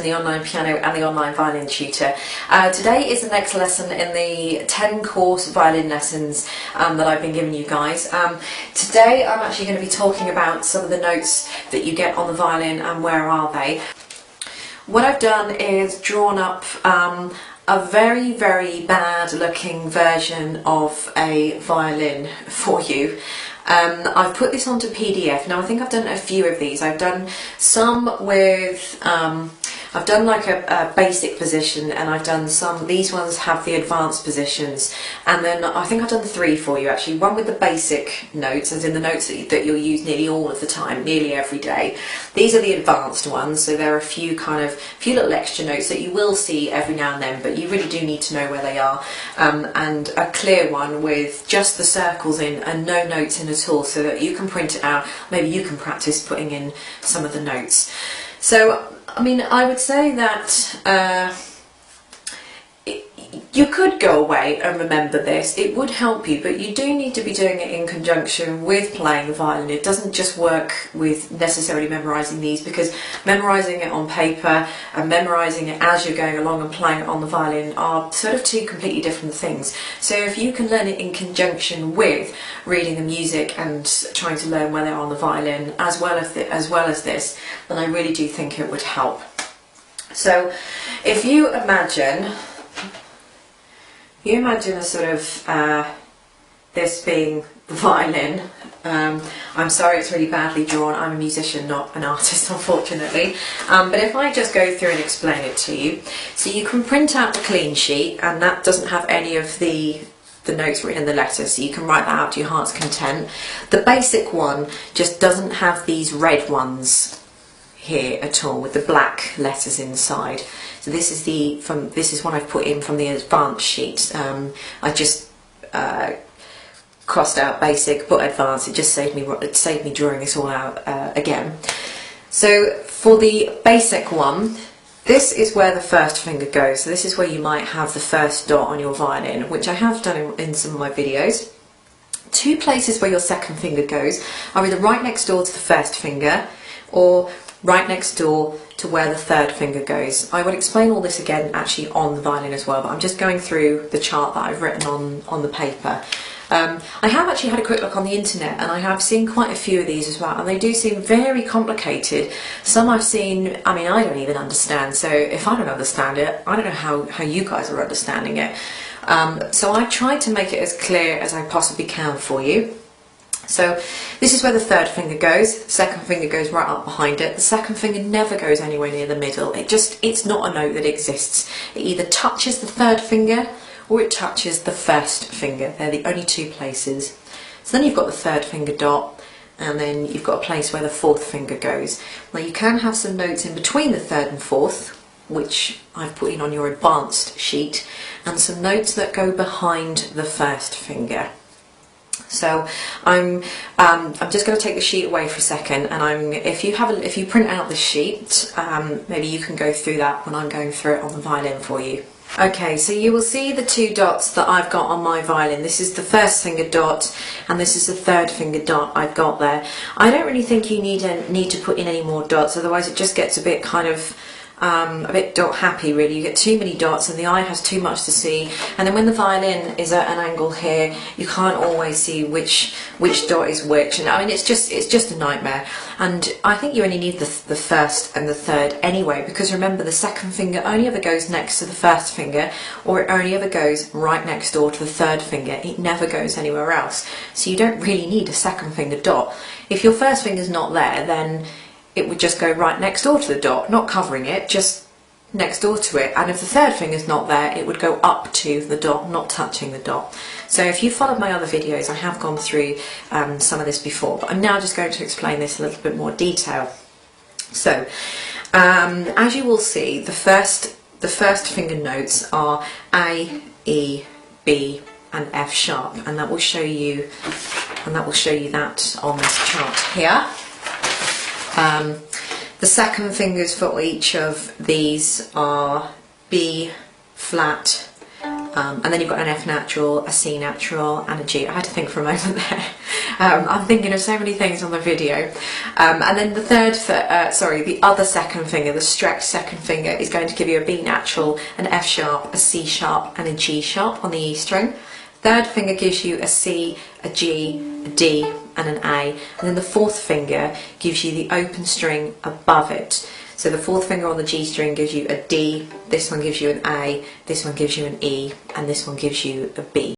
The online piano and the online violin tutor. Today is the next lesson in the 10 course violin lessons that I've been giving you guys. Today I'm actually going to be talking about some of the notes that you get on the violin and where are they. What I've done is drawn up a very bad looking version of a violin for you. I've put this onto PDF. Now I think I've done a few of these. I've done some with I've done like a basic position, and I've done some, these ones have the advanced positions, and then I think I've done 3 for you actually. One with the basic notes, as in the notes that you'll use nearly all of the time, nearly every day. These are the advanced ones, so there are a few little extra notes that you will see every now and then, but you really do need to know where they are, and a clear one with just the circles in and no notes in at all, so that you can print it out. Maybe you can practice putting in some of the notes. So I mean, I would say that you could go away and remember this. It would help you, but you do need to be doing it in conjunction with playing the violin. It doesn't just work with necessarily memorising these, because memorising it on paper and memorising it as you're going along and playing it on the violin are sort of 2 completely different things. So if you can learn it in conjunction with reading the music and trying to learn where they are on the violin as well as this, then I really do think it would help. So if you imagine a sort of this being the violin. I'm sorry it's really badly drawn. I'm a musician, not an artist, unfortunately. But if I just go through and explain it to you, so you can print out the clean sheet, and that doesn't have any of the notes written in the letters, so you can write that out to your heart's content. The basic one just doesn't have these red ones here at all with the black letters inside. So this is one I've put in from the advanced sheet. I just crossed out basic, but advanced. It just saved me drawing this all out again. So for the basic one, this is where the first finger goes. So this is where you might have the first dot on your violin, which I have done in some of my videos. 2 places where your second finger goes are either right next door to the first finger, or right next door to where the third finger goes. I would explain all this again actually on the violin as well, but I'm just going through the chart that I've written on the paper. I have actually had a quick look on the internet, and I have seen quite a few of these as well, and they do seem very complicated. Some I've seen, I mean, I don't even understand, so if I don't understand it, I don't know how you guys are understanding it. So I tried to make it as clear as I possibly can for you. So this is where the third finger goes, the second finger goes right up behind it. The second finger never goes anywhere near the middle. It's not a note that exists. It either touches the third finger or it touches the first finger. They're the only 2 places. So then you've got the third finger dot, and then you've got a place where the fourth finger goes. Now you can have some notes in between the third and fourth, which I've put in on your advanced sheet, and some notes that go behind the first finger. So I'm just going to take the sheet away for a second, and if you print out the sheet, maybe you can go through that when I'm going through it on the violin for you. Okay, so you will see the 2 dots that I've got on my violin. This is the first finger dot, and this is the third finger dot I've got there. I don't really think you need to put in any more dots, otherwise it just gets a bit kind of a bit dot happy really. You get too many dots and the eye has too much to see, and then when the violin is at an angle here, you can't always see which dot is which, and I mean it's just a nightmare. And I think you only need the first and the third anyway, because remember, the second finger only ever goes next to the first finger, or it only ever goes right next door to the third finger. It never goes anywhere else, so you don't really need a second finger dot. If your first finger's not there, then it would just go right next door to the dot, not covering it, just next door to it. And if the third finger's not there, it would go up to the dot, not touching the dot. So if you followed my other videos, I have gone through some of this before, but I'm now just going to explain this in a little bit more detail. So as you will see, the first finger notes are A, E, B and F sharp, and that will show you that on this chart here. The second fingers for each of these are B flat and then you've got an F natural, a C natural and a G. I had to think for a moment there. I'm thinking of so many things on the video. And then the other second finger, the stretched second finger, is going to give you a B natural, an F sharp, a C sharp and a G sharp on the E string. Third finger gives you a C, a G, a D and an A, and then the fourth finger gives you the open string above it. So the fourth finger on the G string gives you a D, this one gives you an A, this one gives you an E, and this one gives you a B.